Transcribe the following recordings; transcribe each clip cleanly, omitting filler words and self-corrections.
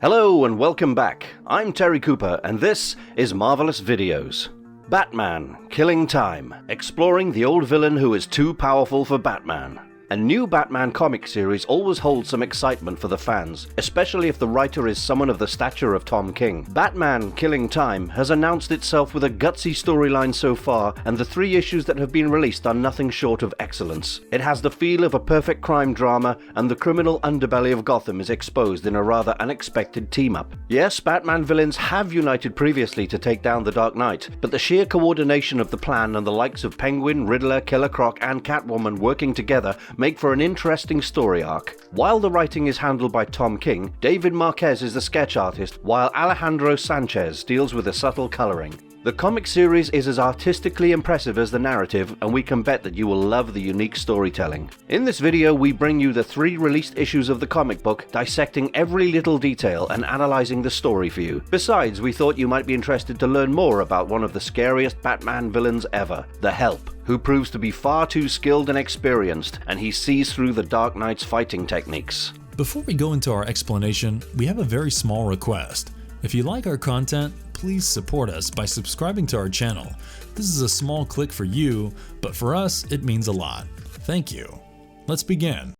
Hello and welcome back. I'm Terry Cooper and this is Marvelous Videos. Batman, Killing Time, exploring the old villain who is too powerful for Batman. A new Batman comic series always holds some excitement for the fans, especially if the writer is someone of the stature of Tom King. Batman, Killing Time has announced itself with a gutsy storyline so far, and the 3 issues that have been released are nothing short of excellence. It has the feel of a perfect crime drama, and the criminal underbelly of Gotham is exposed in a rather unexpected team-up. Yes, Batman villains have united previously to take down the Dark Knight, but the sheer coordination of the plan and the likes of Penguin, Riddler, Killer Croc and Catwoman working together make for an interesting story arc. While the writing is handled by Tom King, David Marquez is the sketch artist, while Alejandro Sanchez deals with the subtle coloring. The comic series is as artistically impressive as the narrative, and we can bet that you will love the unique storytelling. In this video, we bring you the 3 released issues of the comic book, dissecting every little detail and analyzing the story for you. Besides, we thought you might be interested to learn more about one of the scariest Batman villains ever, the Help, who proves to be far too skilled and experienced, and he sees through the Dark Knight's fighting techniques. Before we go into our explanation, we have a very small request. If you like our content, please support us by subscribing to our channel. This is a small click for you, but for us, it means a lot. Thank you. Let's begin.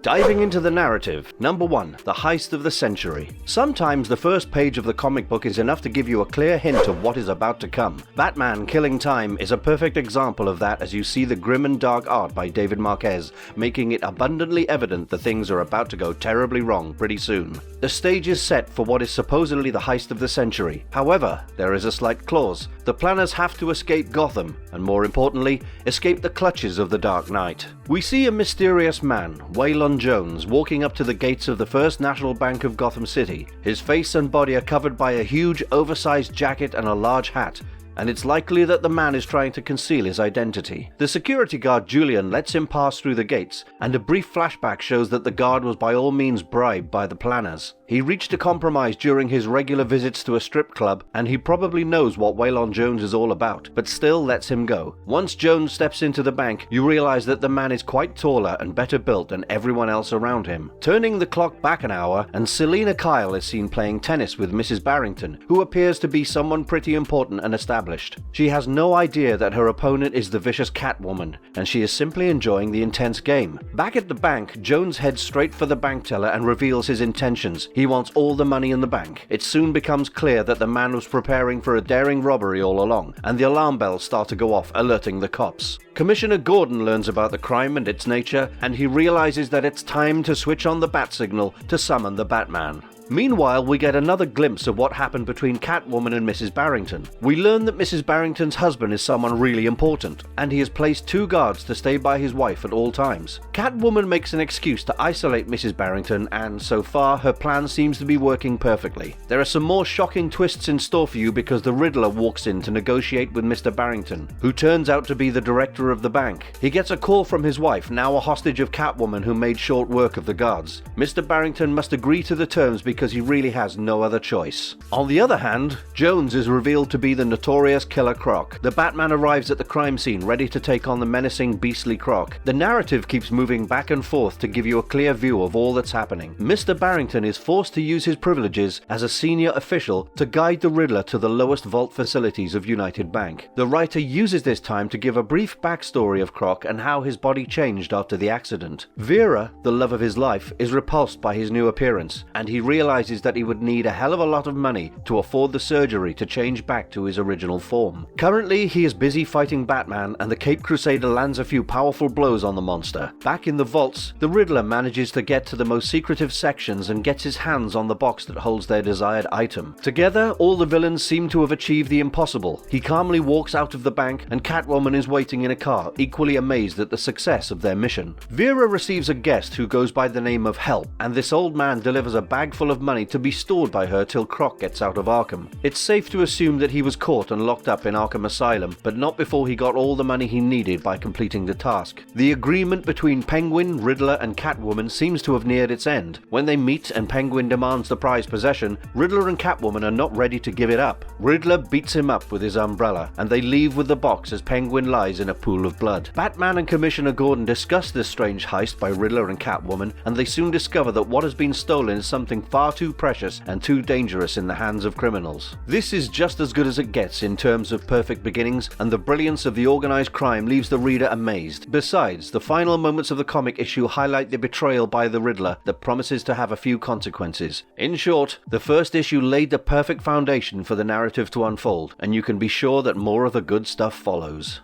Diving into the narrative, number 1, the heist of the century. Sometimes the first page of the comic book is enough to give you a clear hint of what is about to come. Batman Killing Time is a perfect example of that, as you see the grim and dark art by David Marquez, making it abundantly evident that things are about to go terribly wrong pretty soon. The stage is set for what is supposedly the heist of the century. However, there is a slight clause. The planners have to escape Gotham, and more importantly, escape the clutches of the Dark Knight. We see a mysterious man, Waylon Jones, walking up to the gates of the First National Bank of Gotham City. His face and body are covered by a huge oversized jacket and a large hat, and it's likely that the man is trying to conceal his identity. The security guard Julian lets him pass through the gates, and a brief flashback shows that the guard was by all means bribed by the planners. He reached a compromise during his regular visits to a strip club, and he probably knows what Waylon Jones is all about, but still lets him go. Once Jones steps into the bank, you realize that the man is quite taller and better built than everyone else around him. Turning the clock back an hour, and Selina Kyle is seen playing tennis with Mrs. Barrington, who appears to be someone pretty important and established. She has no idea that her opponent is the vicious Catwoman, and she is simply enjoying the intense game. Back at the bank, Jones heads straight for the bank teller and reveals his intentions. He wants all the money in the bank. It soon becomes clear that the man was preparing for a daring robbery all along, and the alarm bells start to go off, alerting the cops. Commissioner Gordon learns about the crime and its nature, and he realizes that it's time to switch on the bat signal to summon the Batman. Meanwhile, we get another glimpse of what happened between Catwoman and Mrs. Barrington. We learn that Mrs. Barrington's husband is someone really important, and he has placed 2 guards to stay by his wife at all times. Catwoman makes an excuse to isolate Mrs. Barrington, and so far, her plan seems to be working perfectly. There are some more shocking twists in store for you because the Riddler walks in to negotiate with Mr. Barrington, who turns out to be the director of the bank. He gets a call from his wife, now a hostage of Catwoman, who made short work of the guards. Mr. Barrington must agree to the terms because he really has no other choice. On the other hand, Jones is revealed to be the notorious Killer Croc. The Batman arrives at the crime scene ready to take on the menacing beastly Croc. The narrative keeps moving back and forth to give you a clear view of all that's happening. Mr. Barrington is forced to use his privileges as a senior official to guide the Riddler to the lowest vault facilities of United Bank. The writer uses this time to give a brief backstory of Croc and how his body changed after the accident. Vera, the love of his life, is repulsed by his new appearance, and he realizes that he would need a hell of a lot of money to afford the surgery to change back to his original form. Currently, he is busy fighting Batman, and the Cape Crusader lands a few powerful blows on the monster. Back in the vaults, the Riddler manages to get to the most secretive sections and gets his hands on the box that holds their desired item. Together, all the villains seem to have achieved the impossible. He calmly walks out of the bank, and Catwoman is waiting in a car, equally amazed at the success of their mission. Vera receives a guest who goes by the name of Help, and this old man delivers a bag full of money to be stored by her till Croc gets out of Arkham. It's safe to assume that he was caught and locked up in Arkham Asylum, but not before he got all the money he needed by completing the task. The agreement between Penguin, Riddler, and Catwoman seems to have neared its end. When they meet and Penguin demands the prized possession, Riddler and Catwoman are not ready to give it up. Riddler beats him up with his umbrella, and they leave with the box as Penguin lies in a pool of blood. Batman and Commissioner Gordon discuss this strange heist by Riddler and Catwoman, and they soon discover that what has been stolen is something far far too precious and too dangerous in the hands of criminals. This is just as good as it gets in terms of perfect beginnings, and the brilliance of the organized crime leaves the reader amazed. Besides, the final moments of the comic issue highlight the betrayal by the Riddler that promises to have a few consequences. In short, the first issue laid the perfect foundation for the narrative to unfold, and you can be sure that more of the good stuff follows.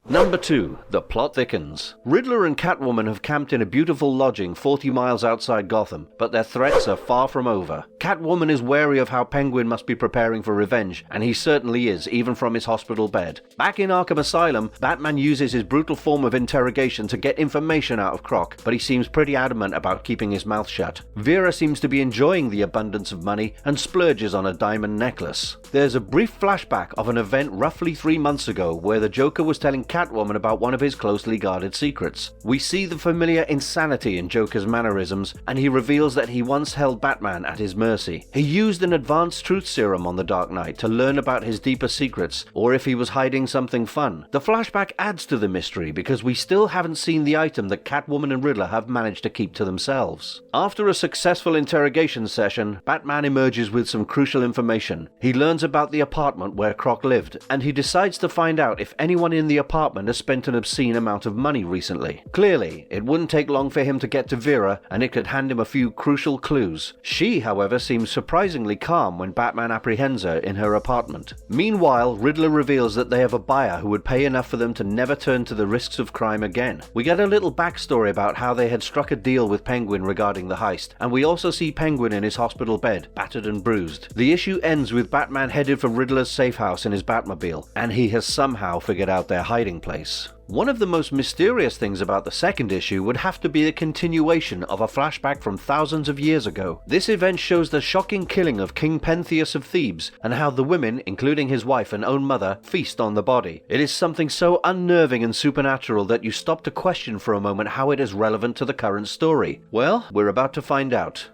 Number 2. The plot thickens. Riddler and Catwoman have camped in a beautiful lodging 40 miles outside Gotham, but their threats are far from over. Catwoman is wary of how Penguin must be preparing for revenge, and he certainly is, even from his hospital bed. Back in Arkham Asylum, Batman uses his brutal form of interrogation to get information out of Croc, but he seems pretty adamant about keeping his mouth shut. Vera seems to be enjoying the abundance of money and splurges on a diamond necklace. There's a brief flashback of an event roughly 3 months ago where the Joker was telling Catwoman about one of his closely guarded secrets. We see the familiar insanity in Joker's mannerisms, and he reveals that he once held Batman at his mercy. He used an advanced truth serum on the Dark Knight to learn about his deeper secrets, or if he was hiding something fun. The flashback adds to the mystery because we still haven't seen the item that Catwoman and Riddler have managed to keep to themselves. After a successful interrogation session, Batman emerges with some crucial information. He learns about the apartment where Croc lived, and he decides to find out if anyone in the apartment has spent an obscene amount of money recently. Clearly, it wouldn't take long for him to get to Vera, and it could hand him a few crucial clues. She, however, seems surprisingly calm when Batman apprehends her in her apartment. Meanwhile, Riddler reveals that they have a buyer who would pay enough for them to never turn to the risks of crime again. We get a little backstory about how they had struck a deal with Penguin regarding the heist, and we also see Penguin in his hospital bed, battered and bruised. The issue ends with Batman headed for Riddler's safe house in his Batmobile, and he has somehow figured out their hiding place. One of the most mysterious things about the second issue would have to be the continuation of a flashback from thousands of years ago. This event shows the shocking killing of King Pentheus of Thebes, and how the women, including his wife and own mother, feast on the body. It is something so unnerving and supernatural that you stop to question for a moment how it is relevant to the current story. Well, we're about to find out.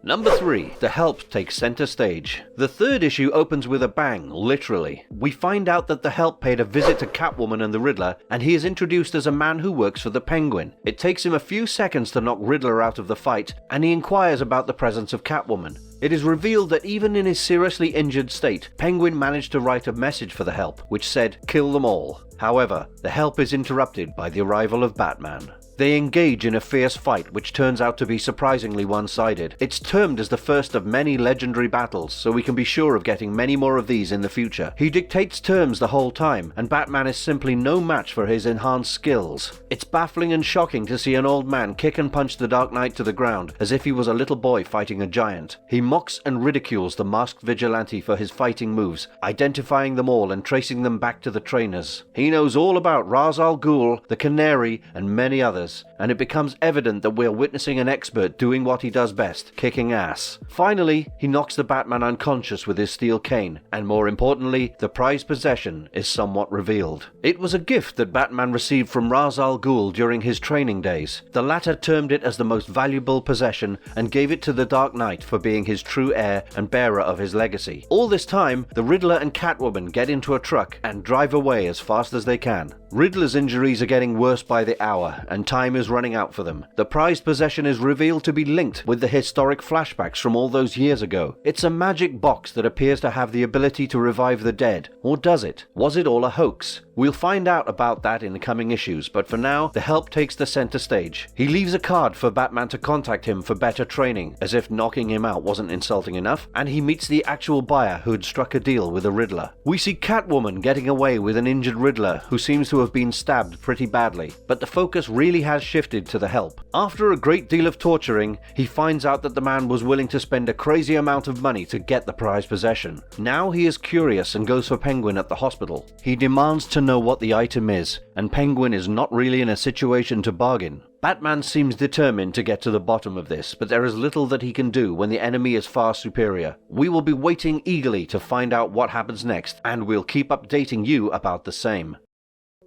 Number 3. The Help takes center stage. The third issue opens with a bang, literally. We find out that the Help paid a visit to Catwoman and the Riddler, and he is introduced as a man who works for the Penguin. It takes him a few seconds to knock Riddler out of the fight, and he inquires about the presence of Catwoman. It is revealed that even in his seriously injured state, Penguin managed to write a message for the Help, which said, "Kill them all." However, the Help is interrupted by the arrival of Batman. They engage in a fierce fight which turns out to be surprisingly one-sided. It's termed as the first of many legendary battles, so we can be sure of getting many more of these in the future. He dictates terms the whole time, and Batman is simply no match for his enhanced skills. It's baffling and shocking to see an old man kick and punch the Dark Knight to the ground as if he was a little boy fighting a giant. He mocks and ridicules the masked vigilante for his fighting moves, identifying them all and tracing them back to the trainers. He knows all about Ra's al Ghul, the Canary, and many others, and it becomes evident that we're witnessing an expert doing what he does best, kicking ass. Finally, he knocks the Batman unconscious with his steel cane, and more importantly, the prized possession is somewhat revealed. It was a gift that Batman received from Ra's al Ghul during his training days. The latter termed it as the most valuable possession and gave it to the Dark Knight for being his true heir and bearer of his legacy. All this time, the Riddler and Catwoman get into a truck and drive away as fast as they can. Riddler's injuries are getting worse by the hour, and time is running out for them. The prized possession is revealed to be linked with the historic flashbacks from all those years ago. It's a magic box that appears to have the ability to revive the dead. Or does it? Was it all a hoax? We'll find out about that in the coming issues, but for now, the Help takes the center stage. He leaves a card for Batman to contact him for better training, as if knocking him out wasn't insulting enough, and he meets the actual buyer who'd struck a deal with the Riddler. We see Catwoman getting away with an injured Riddler who seems to have been stabbed pretty badly, but the focus really has shifted to the Help. After a great deal of torturing, he finds out that the man was willing to spend a crazy amount of money to get the prized possession. Now he is curious and goes for Penguin at the hospital. He demands to know what the item is, and Penguin is not really in a situation to bargain. Batman seems determined to get to the bottom of this, but there is little that he can do when the enemy is far superior. We will be waiting eagerly to find out what happens next, and we'll keep updating you about the same.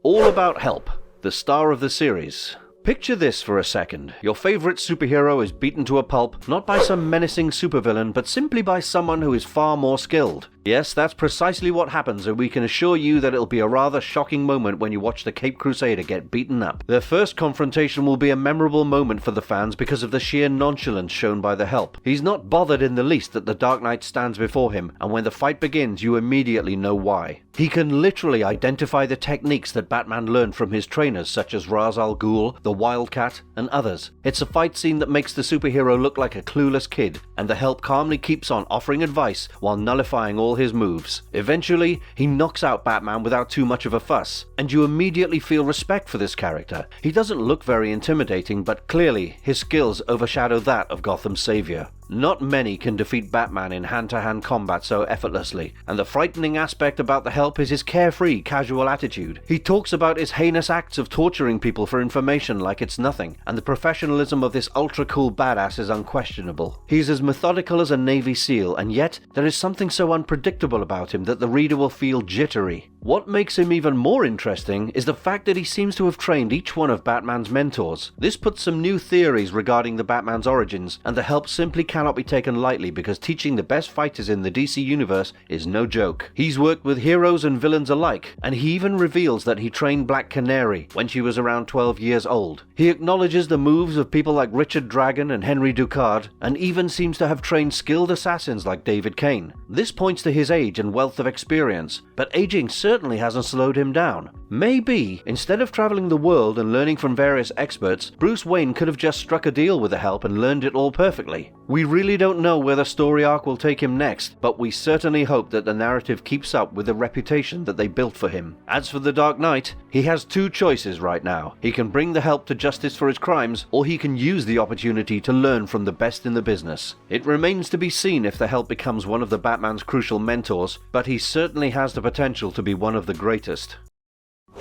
All About Help, the star of the series. Picture this for a second. Your favorite superhero is beaten to a pulp, not by some menacing supervillain, but simply by someone who is far more skilled. Yes, that's precisely what happens, and we can assure you that it'll be a rather shocking moment when you watch the Caped Crusader get beaten up. Their first confrontation will be a memorable moment for the fans because of the sheer nonchalance shown by the Help. He's not bothered in the least that the Dark Knight stands before him, and when the fight begins, you immediately know why. He can literally identify the techniques that Batman learned from his trainers such as Ra's al Ghul, the Wildcat, and others. It's a fight scene that makes the superhero look like a clueless kid, and the Help calmly keeps on offering advice while nullifying all his moves. Eventually, he knocks out Batman without too much of a fuss, and you immediately feel respect for this character. He doesn't look very intimidating, but clearly his skills overshadow that of Gotham's savior. Not many can defeat Batman in hand-to-hand combat so effortlessly, and the frightening aspect about the Help is his carefree, casual attitude. He talks about his heinous acts of torturing people for information like it's nothing, and the professionalism of this ultra-cool badass is unquestionable. He's as methodical as a Navy SEAL, and yet there is something so unpredictable about him that the reader will feel jittery. What makes him even more interesting is the fact that he seems to have trained each one of Batman's mentors. This puts some new theories regarding the Batman's origins, and the Help simply cannot be taken lightly because teaching the best fighters in the DC universe is no joke. He's worked with heroes and villains alike, and he even reveals that he trained Black Canary when she was around 12 years old. He acknowledges the moves of people like Richard Dragon and Henry Ducard, and even seems to have trained skilled assassins like David Kane. This points to his age and wealth of experience, but aging certainly hasn't slowed him down. Maybe, instead of traveling the world and learning from various experts, Bruce Wayne could have just struck a deal with the Help and learned it all perfectly. We really don't know where the story arc will take him next, but we certainly hope that the narrative keeps up with the reputation that they built for him. As for the Dark Knight, he has two choices right now. He can bring the Help to justice for his crimes, or he can use the opportunity to learn from the best in the business. It remains to be seen if the Help becomes one of the Batman's crucial mentors, but he certainly has the potential to be one of the greatest.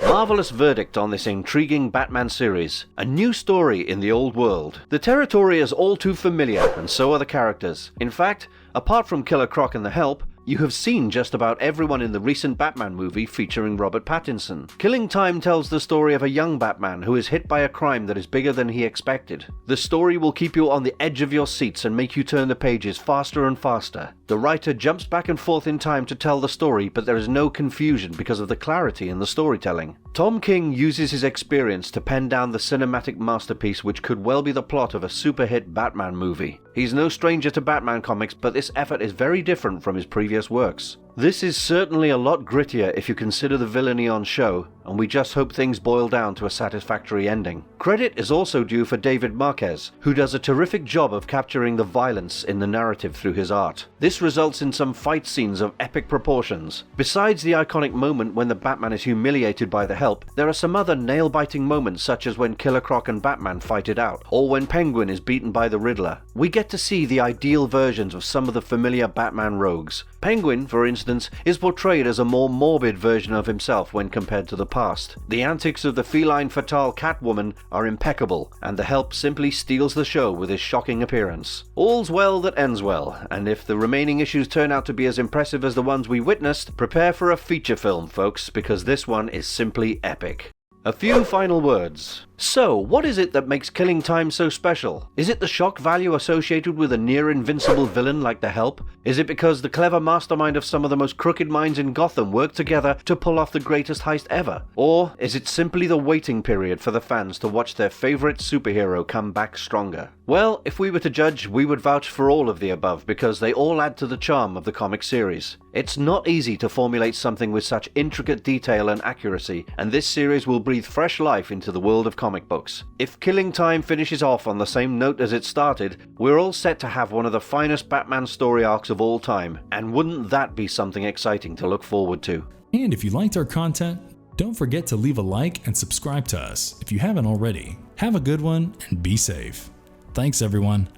Marvelous verdict on this intriguing Batman series. A new story in the old world. The territory is all too familiar, and so are the characters. In fact, apart from Killer Croc and the Help, you have seen just about everyone in the recent Batman movie featuring Robert Pattinson. Killing Time tells the story of a young Batman who is hit by a crime that is bigger than he expected. The story will keep you on the edge of your seats and make you turn the pages faster and faster. The writer jumps back and forth in time to tell the story, but there is no confusion because of the clarity in the storytelling. Tom King uses his experience to pen down the cinematic masterpiece which could well be the plot of a super hit Batman movie. He's no stranger to Batman comics, but this effort is very different from his previous works. This is certainly a lot grittier if you consider the villainy on show, and we just hope things boil down to a satisfactory ending. Credit is also due for David Marquez, who does a terrific job of capturing the violence in the narrative through his art. This results in some fight scenes of epic proportions. Besides the iconic moment when the Batman is humiliated by the Help, there are some other nail-biting moments such as when Killer Croc and Batman fight it out, or when Penguin is beaten by the Riddler. We get to see the ideal versions of some of the familiar Batman rogues. Penguin, for instance, is portrayed as a more morbid version of himself when compared to the past. The antics of the feline fatale Catwoman are impeccable, and the Help simply steals the show with his shocking appearance. All's well that ends well, and if the remaining issues turn out to be as impressive as the ones we witnessed, prepare for a feature film, folks, because this one is simply epic. A few final words. So, what is it that makes Killing Time so special? Is it the shock value associated with a near-invincible villain like the Help? Is it because the clever mastermind of some of the most crooked minds in Gotham worked together to pull off the greatest heist ever? Or is it simply the waiting period for the fans to watch their favorite superhero come back stronger? Well, if we were to judge, we would vouch for all of the above because they all add to the charm of the comic series. It's not easy to formulate something with such intricate detail and accuracy, and this series will breathe fresh life into the world of comic books. If Killing Time finishes off on the same note as it started, we're all set to have one of the finest Batman story arcs of all time, and wouldn't that be something exciting to look forward to? And if you liked our content, don't forget to leave a like and subscribe to us if you haven't already. Have a good one and be safe. Thanks everyone.